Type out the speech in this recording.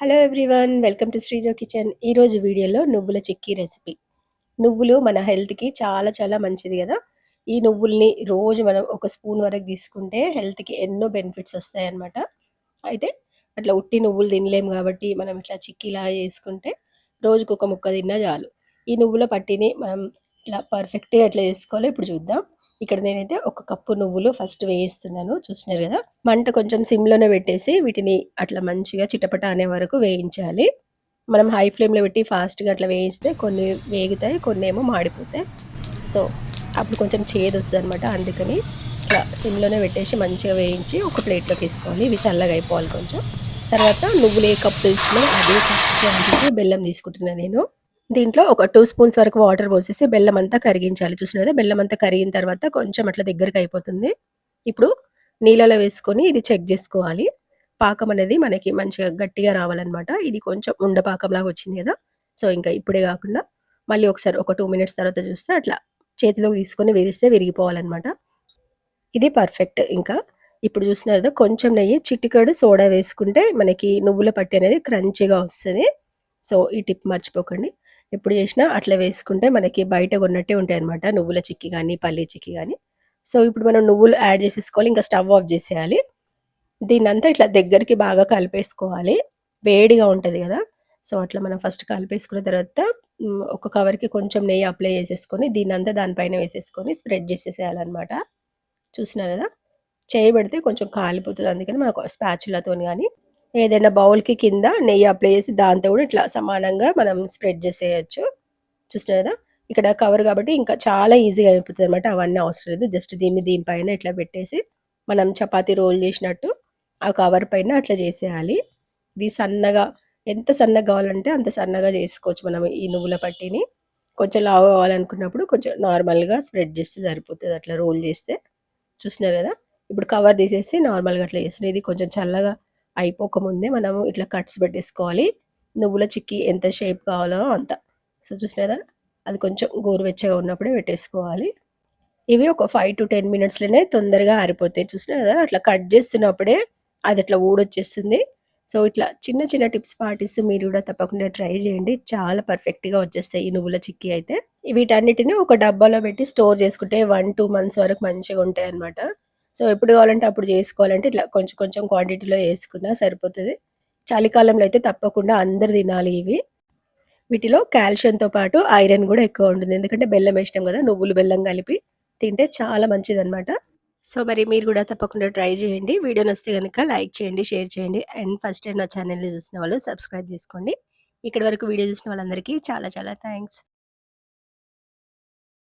Hello everyone, welcome to Sreejo kitchen. ఈరోజు వీడియోలో నువ్వుల చిక్కీ రెసిపీ. నువ్వులు మన హెల్త్కి చాలా చాలా మంచిది కదా. ఈ నువ్వుల్ని రోజు మనం ఒక స్పూన్ వరకు తీసుకుంటే హెల్త్కి ఎన్నో బెనిఫిట్స్ వస్తాయన్నమాట. అయితే అట్లా ఉట్టి నువ్వులు తినలేము కాబట్టి మనం ఇట్లా చిక్కీలా చేసుకుంటే రోజుకు ఒక ముక్క తిన్నా చాలు. ఈ నువ్వుల పట్టిని మనం ఇట్లా పర్ఫెక్ట్గా ఎట్లా చేసుకోవాలో ఇప్పుడు చూద్దాం. ఇక్కడ నేనైతే ఒక కప్పు నువ్వులు ఫస్ట్ వేయిస్తున్నాను, చూస్తున్నారు కదా. మంట కొంచెం సిమ్లోనే పెట్టేసి వీటిని అట్లా మంచిగా చిటపట అనే వరకు వేయించాలి. మనం హై ఫ్లేమ్లో పెట్టి ఫాస్ట్గా అట్లా వేయిస్తే కొన్ని వేగుతాయి, కొన్ని ఏమో మాడిపోతాయి. సో అప్పుడు కొంచెం చేదు వస్తుంది అనమాట. అందుకని ఇట్లా సిమ్లోనే పెట్టేసి మంచిగా వేయించి ఒక ప్లేట్లోకి వేసుకోవాలి. ఇవి చల్లగా అయిపోవాలి కొంచెం. తర్వాత నువ్వులు ఏ కప్పు తీసుకున్నాం అదే కప్పు బెల్లం తీసుకుంటున్నాను నేను. దీంట్లో ఒక 2 స్పూన్స్ వరకు వాటర్ పోసేసి బెల్లం అంతా కరిగించాలి. చూసినారు కదా, బెల్లం అంతా కరిగిన తర్వాత కొంచెం అట్లా దగ్గరికి అయిపోతుంది. ఇప్పుడు నీళ్ళలో వేసుకొని ఇది చెక్ చేసుకోవాలి. పాకం అనేది మనకి మంచిగా గట్టిగా రావాలన్నమాట. ఇది కొంచెం ఉండపాకంలాగా వచ్చింది కదా. సో ఇంకా ఇప్పుడే కాకుండా మళ్ళీ ఒకసారి ఒక 2 మినిట్స్ తర్వాత చూస్తే అట్లా చేతిలోకి తీసుకొని విరిస్తే విరిగిపోవాలన్నమాట. ఇది పర్ఫెక్ట్. ఇంకా ఇప్పుడు చూసినారు కదా, కొంచెం నెయ్యి, చిటికెడు సోడా వేసుకుంటే మనకి నువ్వుల పట్టి అనేది క్రంచీగా వస్తుంది. సో ఈ టిప్ మర్చిపోకండి. ఎప్పుడు చేసినా అట్లా వేసుకుంటే మనకి బయట కొన్నట్టే ఉంటాయి అనమాట, నువ్వుల చిక్కీ కానీ పల్లీ చిక్కీ కానీ. సో ఇప్పుడు మనం నువ్వులు యాడ్ చేసేసుకోవాలి, ఇంకా స్టవ్ ఆఫ్ చేసేయాలి. దీన్నంతా ఇట్లా దగ్గరికి బాగా కలిపేసుకోవాలి. వేడిగా ఉంటుంది కదా. సో అట్లా మనం ఫస్ట్ కలిపేసుకున్న తర్వాత ఒక కవర్కి కొంచెం నెయ్యి అప్లై చేసేసుకొని దీన్నంతా దానిపైన వేసేసుకొని స్ప్రెడ్ చేసేసేయాలన్నమాట. చూసినారు కదా, చేయబడితే కొంచెం కాలిపోతుంది. అందుకని మనకు స్పాచులతో కానీ ఏదైనా బౌల్కి కింద నెయ్యి అప్లై చేసి దాంతో కూడా ఇట్లా సమానంగా మనం స్ప్రెడ్ చేసేయచ్చు. చూసినారు కదా, ఇక్కడ కవర్ కాబట్టి ఇంకా చాలా ఈజీగా అయిపోతుంది అనమాట. అవన్నీ అవసరం లేదు. జస్ట్ దీనిపైన ఇట్లా పెట్టేసి మనం చపాతీ రోల్ చేసినట్టు ఆ కవర్ పైన అట్లా చేసేయాలి. ఇది సన్నగా, ఎంత సన్నగా కావాలంటే అంత సన్నగా చేసుకోవచ్చు మనం ఈ నువ్వుల పట్టిని. కొంచెం లావు కావాలనుకున్నప్పుడు కొంచెం నార్మల్గా స్ప్రెడ్ చేస్తే సరిపోతుంది, అట్లా రోల్ చేస్తే. చూసినారు కదా, ఇప్పుడు కవర్ తీసేసి నార్మల్గా అట్లా చేస్తున్నాయి. ఇది కొంచెం చల్లగా అయిపోకముందే మనము ఇట్లా కట్స్ పెట్టేసుకోవాలి. నువ్వుల చిక్కీ ఎంత షేప్ కావాలో అంత. సో చూసినారు కదా, అది కొంచెం గోరువెచ్చగా ఉన్నప్పుడే పెట్టేసుకోవాలి. ఇవి ఒక 5 to 10 మినిట్స్లోనే తొందరగా ఆరిపోతాయి. చూసినారు కదా, అట్లా కట్ చేస్తున్నప్పుడే అది అట్లా ఊడొచ్చేస్తుంది. సో ఇట్లా చిన్న చిన్న టిప్స్ పాటిస్తూ మీరు కూడా తప్పకుండా ట్రై చేయండి. చాలా పర్ఫెక్ట్గా వచ్చేస్తాయి ఈ నువ్వుల చిక్కీ అయితే. వీటన్నిటిని ఒక డబ్బాలో పెట్టి స్టోర్ చేసుకుంటే 1-2 మంత్స్ వరకు మంచిగా ఉంటాయి అనమాట. సో ఎప్పుడు కావాలంటే అప్పుడు చేసుకోవాలంటే ఇట్లా కొంచెం కొంచెం క్వాంటిటీలో వేసుకున్నా సరిపోతుంది. చలికాలంలో అయితే తప్పకుండా అందరు తినాలి ఇవి. వీటిలో కాల్షియంతో పాటు ఐరన్ కూడా ఎక్కువ ఉంటుంది. ఎందుకంటే బెల్లం వేసినాం కదా, నువ్వులు బెల్లం కలిపి తింటే చాలా మంచిదన్నమాట. సో మరి మీరు కూడా తప్పకుండా ట్రై చేయండి. వీడియో నచ్చితే కనుక లైక్ చేయండి, షేర్ చేయండి. అండ్ ఫస్ట్ టైం నా ఛానల్ని చూసిన వాళ్ళు సబ్స్క్రైబ్ చేసుకోండి. ఇక్కడి వరకు వీడియో చూసిన వాళ్ళందరికీ చాలా చాలా థ్యాంక్స్.